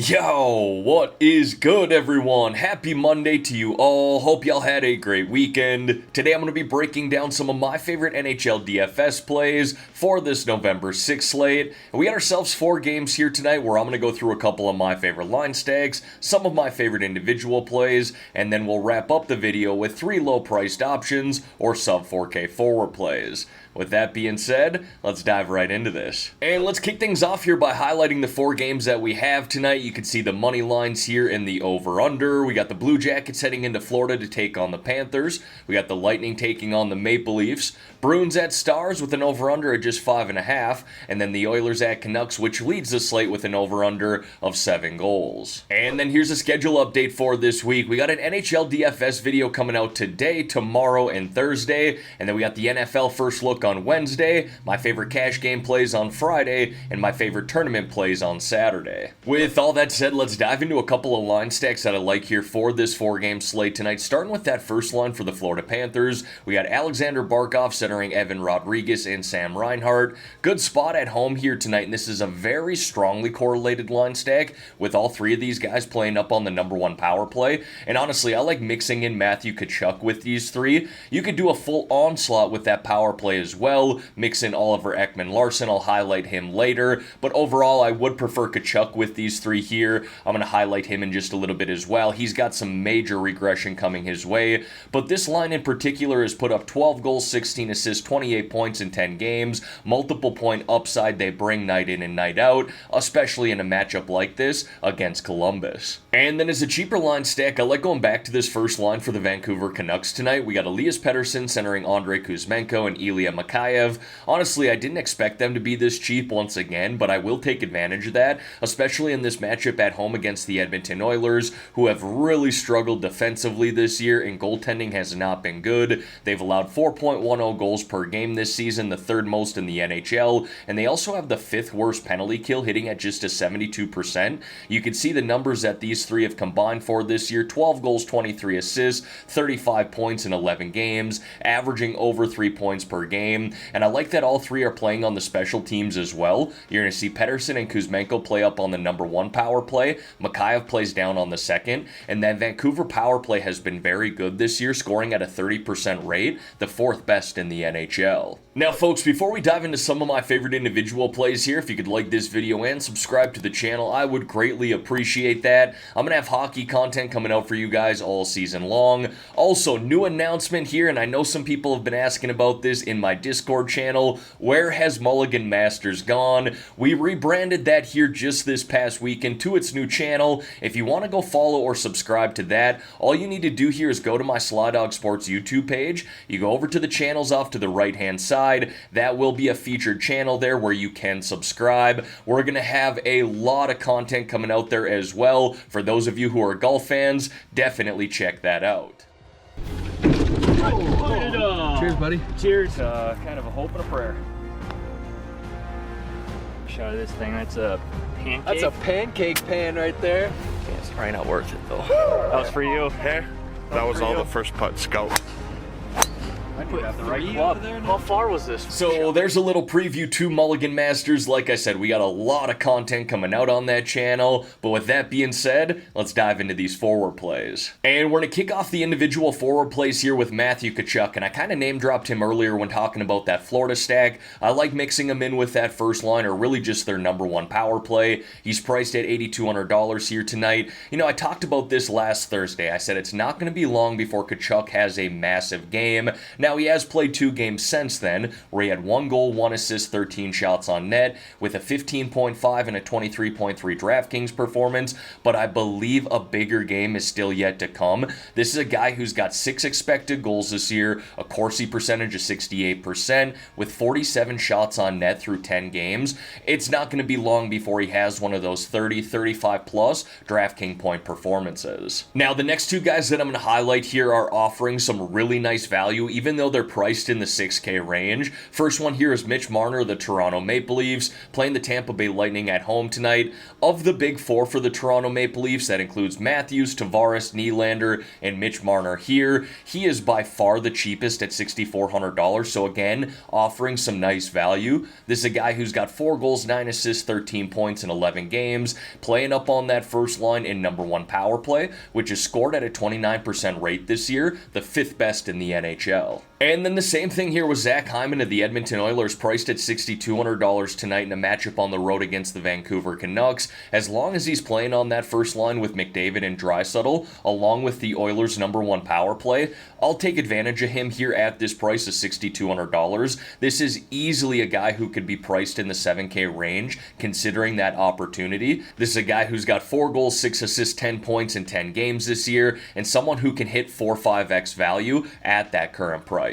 Yo, what is good, everyone? Happy Monday to you all. Hope y'all had a great weekend. Today I'm going to be breaking down some of my favorite NHL DFS plays for this November 6th slate. And we got ourselves 4 games here tonight where I'm going to go through a couple of my favorite line stacks, some of my favorite individual plays, and then we'll wrap up the video with 3 low-priced options or sub 4K forward plays. With that being said, let's dive right into this. And let's kick things off here by highlighting the 4 games that we have tonight. You can see the money lines here in the over-under. We got the Blue Jackets heading into Florida to take on the Panthers. We got the Lightning taking on the Maple Leafs. Bruins at Stars with an over-under at just 5.5. And then the Oilers at Canucks, which leads the slate with an over-under of 7 goals. And then here's a schedule update for this week. We got an NHL DFS video coming out today, tomorrow, and Thursday. And then we got the NFL First Look on Wednesday, my favorite cash game plays on Friday, and my favorite tournament plays on Saturday. With all that said, let's dive into a couple of line stacks that I like here for this 4-game slate tonight. Starting with that first line for the Florida Panthers, we got Alexander Barkov centering Evan Rodriguez and Sam Reinhart. Good spot at home here tonight, and this is a very strongly correlated line stack with all 3 of these guys playing up on the number 1 power play. And honestly, I like mixing in Matthew Tkachuk with these 3. You could do a full onslaught with that power play as well. Mix in Oliver Ekman-Larsson, I'll highlight him later, but overall I would prefer Tkachuk with these 3 here. I'm going to highlight him in just a little bit as well. He's got some major regression coming his way, but this line in particular has put up 12 goals, 16 assists, 28 points in 10 games, multiple point upside they bring night in and night out, especially in a matchup like this against Columbus. And then as a cheaper line stack, I like going back to this first line for the Vancouver Canucks tonight. We got Elias Pettersson centering Andrei Kuzmenko and Ilya Mikheyev. Honestly, I didn't expect them to be this cheap once again, but I will take advantage of that, especially in this matchup at home against the Edmonton Oilers, who have really struggled defensively this year, and goaltending has not been good. They've allowed 4.10 goals per game this season, the 3rd most in the NHL, and they also have the 5th worst penalty kill, hitting at just a 72%. You can see the numbers that these 3 have combined for this year: 12 goals, 23 assists, 35 points in 11 games, averaging over 3 points per game. And I like that all 3 are playing on the special teams as well. You're going to see Pettersson and Kuzmenko play up on the number 1 power play. Mikheyev plays down on the 2nd. And that Vancouver power play has been very good this year, scoring at a 30% rate, the 4th best in the NHL. Now, folks, before we dive into some of my favorite individual plays here, if you could like this video and subscribe to the channel, I would greatly appreciate that. I'm going to have hockey content coming out for you guys all season long. Also, new announcement here, and I know some people have been asking about this in my Discord channel. Where has Mulligan Masters gone? We rebranded that here just this past weekend to its new channel. If you want to go follow or subscribe to that, all you need to do here is go to my SlyDog Sports YouTube page. You go over to the channels off to the right-hand side. That will be a featured channel there where you can subscribe. We're going to have a lot of content coming out there as well. For those of you who are golf fans, definitely check that out. Cheers, buddy. Cheers. Kind of a hope and a prayer. Shot of this thing. That's a pancake. That's a pancake pan right there. Okay, it's probably not worth it though. That was for you. Hey, that was all the first putt scout. I put the right club. How far was this? So there's a little preview to Mulligan Masters. Like I said, we got a lot of content coming out on that channel. But with that being said, let's dive into these forward plays. And we're going to kick off the individual forward plays here with Matthew Tkachuk. And I kind of name dropped him earlier when talking about that Florida stack. I like mixing him in with that first line, or really just their number 1 power play. He's priced at $8,200 here tonight. You know, I talked about this last Thursday. I said it's not going to be long before Tkachuk has a massive game. Now, he has played 2 games since then, where he had 1 goal, 1 assist, 13 shots on net, with a 15.5 and a 23.3 Draftkings performance, but I believe a bigger game is still yet to come. This is a guy who's got 6 expected goals this year, a Corsi percentage of 68%, with 47 shots on net through 10 games. It's not going to be long before he has one of those 30, 35 plus DraftKings point performances. Now, the next 2 guys that I'm going to highlight here are offering some really nice value, even though they're priced in the 6K range. First one here is Mitch Marner, the Toronto Maple Leafs, playing the Tampa Bay Lightning at home tonight. Of the big four for the Toronto Maple Leafs, that includes Matthews, Tavares, Nylander, and Mitch Marner here. He is by far the cheapest at $6,400, so again, offering some nice value. This is a guy who's got 4 goals, 9 assists, 13 points in 11 games, playing up on that first line in #1 power play, which is scored at a 29% rate this year, the 5th best in the NHL. And then the same thing here with Zach Hyman of the Edmonton Oilers, priced at $6,200 tonight in a matchup on the road against the Vancouver Canucks. As long as he's playing on that first line with McDavid and Draisaitl, along with the Oilers' #1 power play, I'll take advantage of him here at this price of $6,200. This is easily a guy who could be priced in the 7K range, considering that opportunity. This is a guy who's got 4 goals, 6 assists, 10 points in 10 games this year, and someone who can hit 4-5x value at that current price.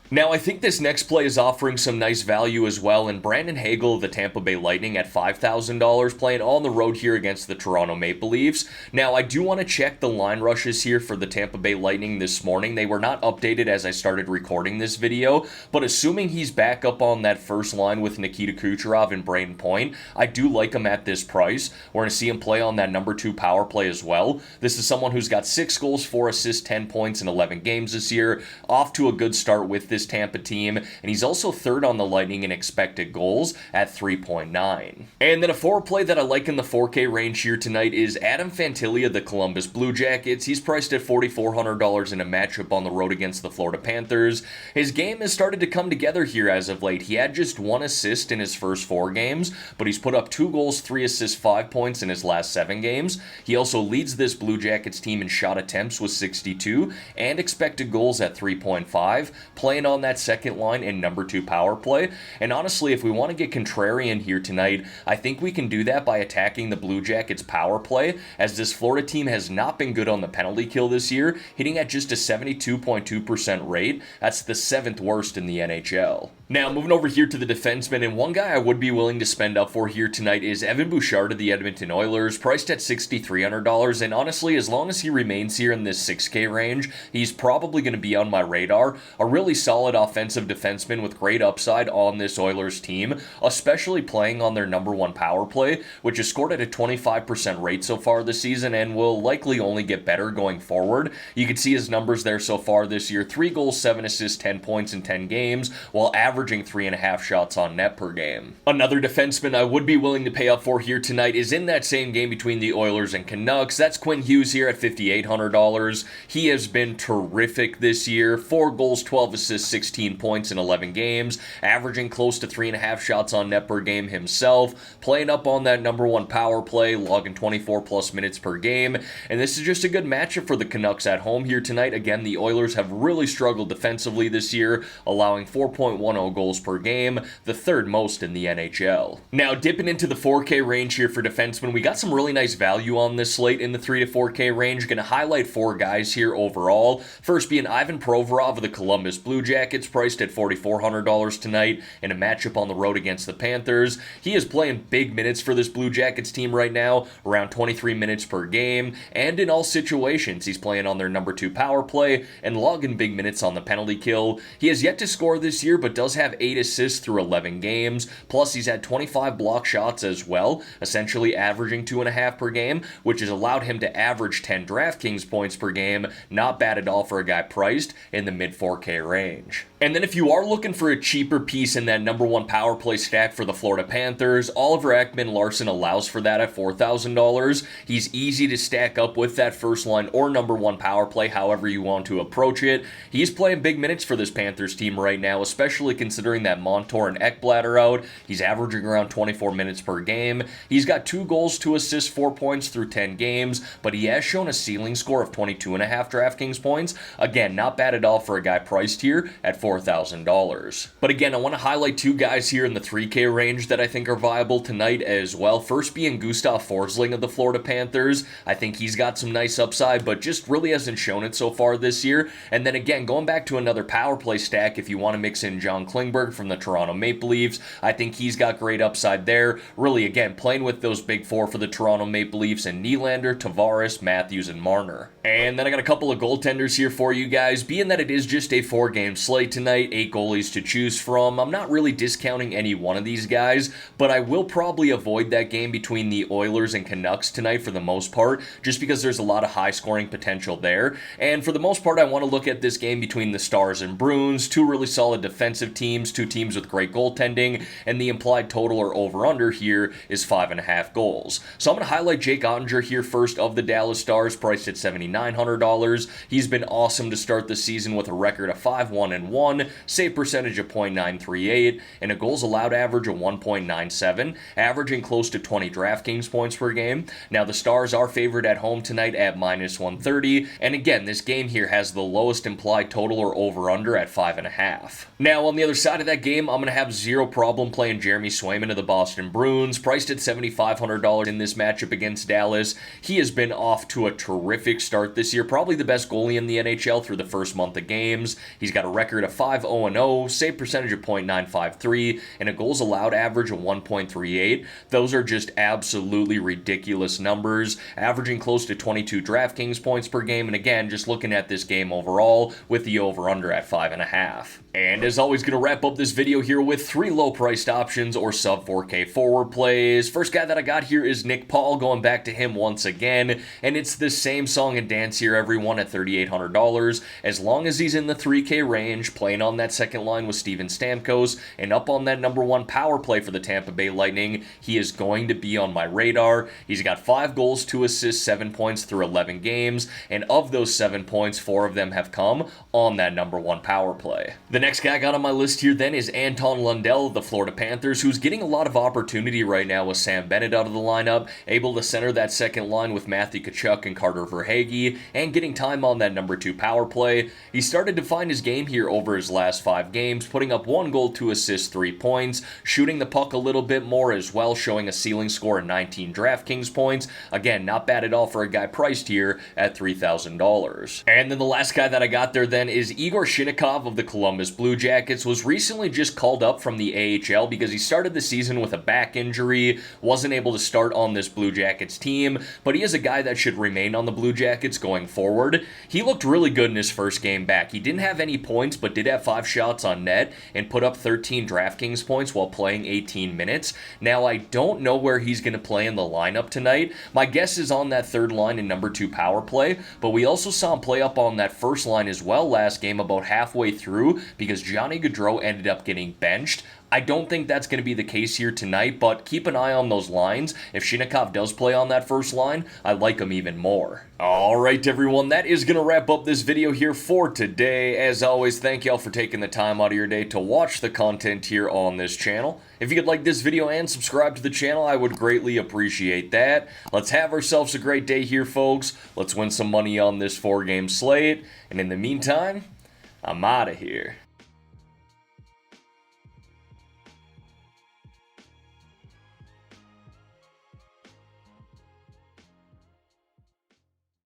Now, I think this next play is offering some nice value as well, and Brandon Hagel of the Tampa Bay Lightning at $5,000, playing on the road here against the Toronto Maple Leafs. Now, I do want to check the line rushes here for the Tampa Bay Lightning this morning. They were not updated as I started recording this video, but assuming he's back up on that first line with Nikita Kucherov and Brayden Point, I do like him at this price. We're going to see him play on that #2 power play as well. This is someone who's got 6 goals, 4 assists, 10 points in 11 games this year, off to a good start with this Tampa team, and he's also 3rd on the Lightning in expected goals at 3.9. And then a forward play that I like in the 4K range here tonight is Adam Fantilli of the Columbus Blue Jackets. He's priced at $4,400 in a matchup on the road against the Florida Panthers. His game has started to come together here as of late. He had just 1 assist in his first 4 games, but he's put up 2 goals, 3 assists, 5 points in his last 7 games. He also leads this Blue Jackets team in shot attempts with 62 and expected goals at 3.5, playing on that second line in #2 power play. And honestly, if we want to get contrarian here tonight, I think we can do that by attacking the Blue Jackets power play, as this Florida team has not been good on the penalty kill this year, hitting at just a 72.2% rate. That's the 7th worst in the NHL. Now, moving over here to the defensemen, and one guy I would be willing to spend up for here tonight is Evan Bouchard of the Edmonton Oilers, priced at $6,300, and honestly, as long as he remains here in this 6K range, he's probably going to be on my radar. A really solid offensive defenseman with great upside on this Oilers team, especially playing on their #1 power play, which is scored at a 25% rate so far this season and will likely only get better going forward. You can see his numbers there so far this year: 3 goals, 7 assists, 10 points in 10 games, while averaging 3.5 shots on net per game. Another defenseman I would be willing to pay up for here tonight is in that same game between the Oilers and Canucks. That's Quinn Hughes here at $5,800. He has been terrific this year: 4 goals, 12 assists, 16 points in 11 games, averaging close to 3.5 shots on net per game himself, playing up on that #1 power play, logging 24+ minutes per game, and this is just a good matchup for the Canucks at home here tonight. Again, the Oilers have really struggled defensively this year, allowing 4.10 goals per game, the 3rd most in the NHL. Now, dipping into the 4K range here for defensemen, we got some really nice value on this slate in the 3 to 4K range. Going to highlight 4 guys here overall. First being Ivan Provorov of the Columbus Blue Jackets, priced at $4,400 tonight in a matchup on the road against the Panthers. He is playing big minutes for this Blue Jackets team right now, around 23 minutes per game, and in all situations, he's playing on their #2 power play and logging big minutes on the penalty kill. He has yet to score this year, but does have 8 assists through 11 games, plus he's had 25 block shots as well, essentially averaging 2.5 per game, which has allowed him to average 10 Draftkings points per game. Not bad at all for a guy priced in the mid 4K range. And then if you are looking for a cheaper piece in that #1 power play stack for the Florida Panthers, Oliver Ekman-Larsson allows for that at $4,000. He's easy to stack up with that first line or #1 power play, however you want to approach it. He's playing big minutes for this Panthers team right now, especially considering that Montour and Ekblad are out. He's averaging around 24 minutes per game. He's got 2 goals, 2 assists, 4 points through 10 games, but he has shown a ceiling score of 22.5 Draftkings points. Again, not bad at all for a guy priced here at $4,000. But again, I want to highlight 2 guys here in the 3K range that I think are viable tonight as well. First being Gustav Forsling of the Florida Panthers. I think he's got some nice upside, but just really hasn't shown it so far this year. And then again, going back to another power play stack, if you want to mix in John Klingberg from the Toronto Maple Leafs, I think he's got great upside there. Really, again, playing with those big 4 for the Toronto Maple Leafs and Nylander, Tavares, Matthews, and Marner. And then I got a couple of goaltenders here for you guys. Being that it is just a 4-game slate tonight, 8 goalies to choose from. I'm not really discounting any one of these guys, but I will probably avoid that game between the Oilers and Canucks tonight for the most part, just because there's a lot of high scoring potential there. And for the most part, I want to look at this game between the Stars and Bruins, two really solid defensive teams, two teams with great goaltending, and the implied total or over-under here is 5.5 goals. So I'm going to highlight Jake Ottinger here first of the Dallas Stars, priced at $7,900. He's been awesome to start the season with a record of 5-1-1, save percentage of .938, and a goals allowed average of 1.97, averaging close to 20 DraftKings points per game. Now the Stars are favored at home tonight at -130, and again, this game here has the lowest implied total or over-under at 5.5. Now on the other side of that game, I'm going to have zero problem playing Jeremy Swayman of the Boston Bruins, priced at $7,500 in this matchup against Dallas. He has been off to a terrific start this year, probably the best goalie in the NHL through the first month of games. He's got a record of 5-0-0, save percentage of .953, and a goals allowed average of 1.38. Those are just absolutely ridiculous numbers, averaging close to 22 DraftKings points per game, and again, just looking at this game overall with the over-under at 5.5. And as always, going to wrap up this video here with 3 low-priced options or sub-4K forward plays. First guy that I got here is Nick Paul, going back to him once again, and it's the same song and dance here, everyone, at $3,800. As long as he's in the 3K range, playing on that second line with Steven Stamkos, and up on that #1 power play for the Tampa Bay Lightning, he is going to be on my radar. He's got 5 goals, 2 assists, 7 points through 11 games, and of those 7 points, 4 of them have come on that #1 power play. The next guy I got on my list here then is Anton Lundell of the Florida Panthers, who's getting a lot of opportunity right now with Sam Bennett out of the lineup, able to center that second line with Matthew Tkachuk and Carter Verhaeghe, and getting time on that #2 power play. He started to find his game here over his last 5 games, putting up 1 goal, 2 assists, 3 points, shooting the puck a little bit more as well, showing a ceiling score of 19 DraftKings points. Again, not bad at all for a guy priced here at $3,000. And then the last guy that I got there then is Igor Shinnikov of the Columbus Blue Jackets. Was recently just called up from the AHL because he started the season with a back injury, wasn't able to start on this Blue Jackets team, but he is a guy that should remain on the Blue Jackets going forward. He looked really good in his first game back. He didn't have any points, but did have 5 shots on net and put up 13 DraftKings points while playing 18 minutes. Now, I don't know where he's going to play in the lineup tonight. My guess is on that third line and #2 power play, but we also saw him play up on that first line as well last game about halfway through because Johnny Gaudreau ended up getting benched. I don't think that's going to be the case here tonight, but keep an eye on those lines. If Shinnikov does play on that first line, I like him even more. Alright everyone, that is going to wrap up this video here for today. As always, thank y'all for taking the time out of your day to watch the content here on this channel. If you could like this video and subscribe to the channel, I would greatly appreciate that. Let's have ourselves a great day here, folks. Let's win some money on this 4-game slate. And in the meantime, I'm out of here.